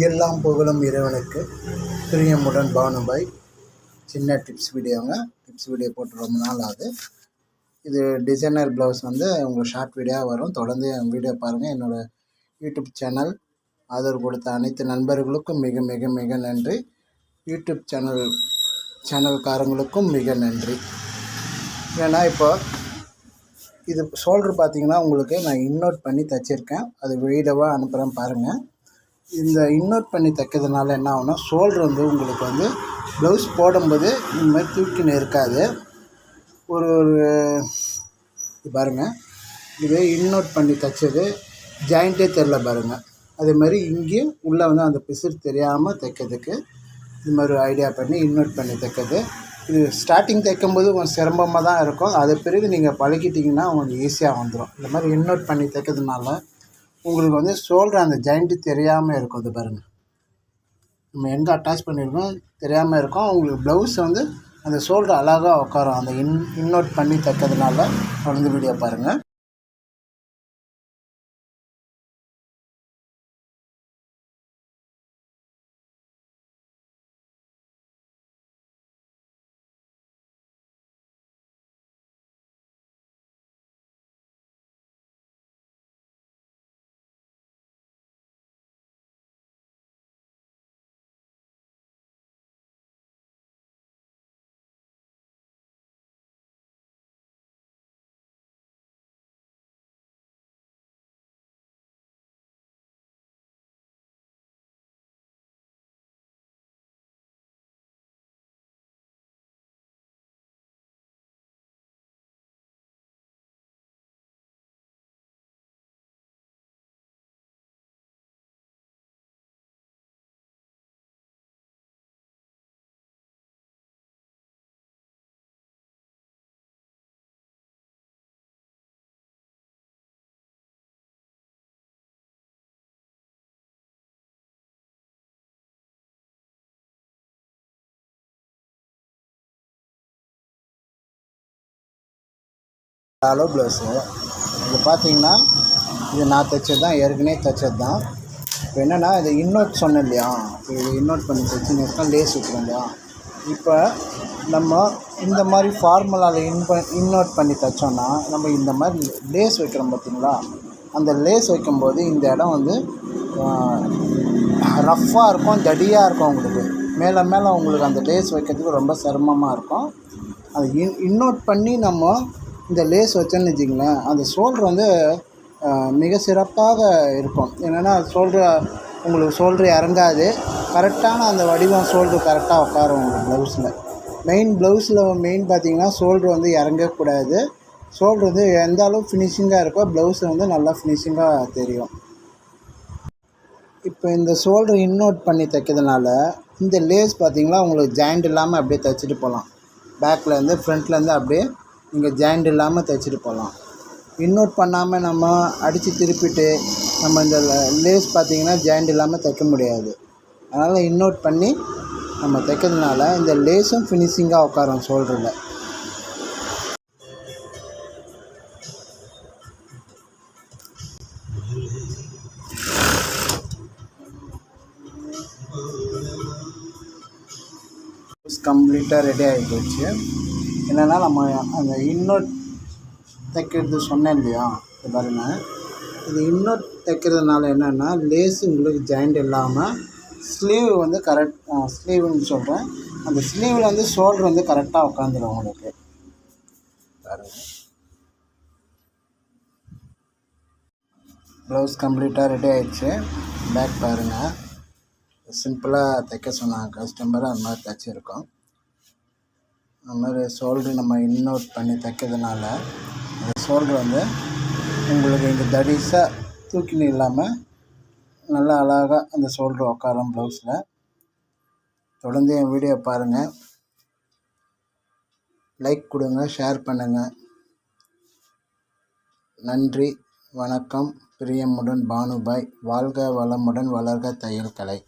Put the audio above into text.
எல்லாம் புகழும் இறைவனுக்கு. பிரியமுடன் பானுபாய். சின்ன டிப்ஸ் வீடியோங்க. டிப்ஸ் வீடியோ போட்டு ரொம்ப நாள் ஆகுது. இது டிசைனர் ப்ளவுஸ் உங்களுக்கு ஷார்ட் வீடியோவாக வரும். தொடர்ந்து என் வீடியோ பாருங்கள். என்னோடய யூடியூப் சேனல் ஆதரவு கொடுத்த அனைத்து நண்பர்களுக்கும் மிக மிக மிக நன்றி. யூடியூப் சேனல்காரங்களுக்கும் மிக நன்றி. ஏன்னா இப்போ இது ஷோல்ட்ரு பார்த்தீங்கன்னா உங்களுக்கு நான் இன்னோட் பண்ணி தைச்சிருக்கேன். அது வீடியோவாக அனுப்புகிறேன் பாருங்கள். இந்த இன்னோட் பண்ணி தைக்கிறதுனால என்ன ஆகுனா ஷோல்ட்ரு உங்களுக்கு ப்ளவுஸ் போடும்போது இந்த மாதிரி தூக்கின்னு இருக்காது. ஒரு பாருங்கள், இது இன்னோட் பண்ணி தைச்சது ஜாயிண்ட்டே தெரில பாருங்கள். அதே மாதிரி இங்கேயும் உள்ளே அந்த பிசுறு தெரியாமல் தைக்கிறதுக்கு இது மாதிரி ஒரு ஐடியா பண்ணி இன்னோட் பண்ணி தைக்கிறது. இது ஸ்டார்டிங் தைக்கும்போது கொஞ்சம் சிரமமாக தான் இருக்கும். அது பிறகு நீங்கள் பழகிட்டிங்கன்னா உங்களுக்கு ஈஸியாக வந்துடும். இந்த மாதிரி இன்னோட் பண்ணி தைக்கிறதுனால உங்களுக்கு ஷோல்டர் அந்த ஜாயிண்ட்டு தெரியாமல் இருக்கும். இது பாருங்கள், நம்ம எங்கே அட்டாச் பண்ணியிருக்கோம் தெரியாமல் இருக்கும். உங்களுக்கு ப்ளவுஸ் அந்த ஷோல்டர் அழகாக உட்காரும் அந்த இன்னோட் பண்ணி தைக்கிறதுனால. தொடர்ந்து வீடியோ பாருங்கள். ஹலோ ப்ளவுஸு இது பார்த்தீங்கன்னா இது நான் தைச்சது தான், ஏற்கனவே தைச்சது தான். இப்போ என்னென்னா இது இன்னோட் சொன்னேன் இல்லையா, இது இன்னோட் பண்ணி தைச்சு லேஸ் வைக்கிறோம் இல்லையா. இப்போ நம்ம இந்த மாதிரி ஃபார்முலாவில் இன்னோட் பண்ணி தைச்சோன்னா நம்ம இந்த மாதிரி லேஸ் வைக்கிறோம் பார்த்தீங்களா. அந்த லேஸ் வைக்கும்போது இந்த இடம் ரஃப்பாக இருக்கும், தடியாக இருக்கும். உங்களுக்கு மேலே மேலே உங்களுக்கு அந்த லேஸ் வைக்கிறதுக்கு ரொம்ப சிரமமாக இருக்கும். அது இன்னோட் பண்ணி நம்ம இந்த லேஸ் வச்சோன்னு வச்சிங்களேன், அந்த ஷோல்ட்ரு மிக சிறப்பாக இருக்கும். என்னென்னா உங்களுக்கு ஷோல்ட்ரு இறங்காது, கரெக்டான அந்த வடிவம் ஷோல்ட்ரு கரெக்டாக உட்காரும் உங்களுக்கு ப்ளவுஸில். மெயின் பார்த்திங்கன்னா ஷோல்ட்ரு இறங்கக்கூடாது. ஷோல்ட்ரு எந்த அளவு ஃபினிஷிங்காக இருக்கோ ப்ளவுஸ் நல்லா ஃபினிஷிங்காக தெரியும். இப்போ இந்த ஷோல்ட்ரு இன்னோட் பண்ணி தைக்கிறதுனால இந்த லேஸ் பார்த்திங்கன்னா உங்களுக்கு ஜாயிண்ட் இல்லாமல் அப்படியே தைச்சிட்டு போகலாம். பேக்லேருந்து ஃப்ரண்ட்லேருந்து அப்படியே நீங்கள் ஜாயிண்ட் இல்லாமல் தைச்சிட்டு போகலாம். இன்னோட் பண்ணாமல் நம்ம அடித்து திருப்பிட்டு நம்ம இந்த லேஸ் பார்த்திங்கன்னா ஜாயிண்ட் இல்லாமல் தைக்க முடியாது. அதனால் இன்னோட் பண்ணி நம்ம தைக்கிறதுனால இந்த லேஸும் ஃபினிஷிங்காக உட்காரும் ஷோல்டரில். கம்ப்ளீட்டாக ரெடி ஆகி போச்சு. என்னென்னா நம்ம அந்த இன்னோட் தைக்கிறது சொன்னேன் இல்லையா, இது பாருங்கள். இது இன்னோட் தைக்கிறதுனால என்னென்னா லேஸ் உங்களுக்கு ஜாயிண்ட் இல்லாமல் ஸ்லீவ் கரெக்ட் ஸ்லீவுன்னு சொல்கிறேன். அந்த ஸ்லீவில் ஷோல்ட்ரு கரெக்டாக உட்காந்துடும் உங்களுக்கு. பாருங்கள், ப்ளவுஸ் கம்ப்ளீட்டாக ரெடி ஆகிடுச்சு. பேக் பாருங்கள், சிம்பிளாக தைக்க சொன்னாங்க கஸ்டமர், அது மாதிரி தைச்சிருக்கோம். அது மாதிரி ஷோல்ட்ரு நம்ம இன்னோட் பண்ணி தைக்கிறதுனால அந்த ஷோல்ட்ரு உங்களுக்கு இங்கே தடிசாக தூக்கின்னு இல்லாமல் நல்லா அழகாக அந்த ஷோல்ட்ரு உட்காரும் ப்ளவுஸில். தொடர்ந்து என் வீடியோ பாருங்கள், லைக் கொடுங்க, ஷேர் பண்ணுங்கள். நன்றி, வணக்கம். பிரியமுடன் பானுபாய். வாழ்க வளமுடன், வளர்க தையல் கலை.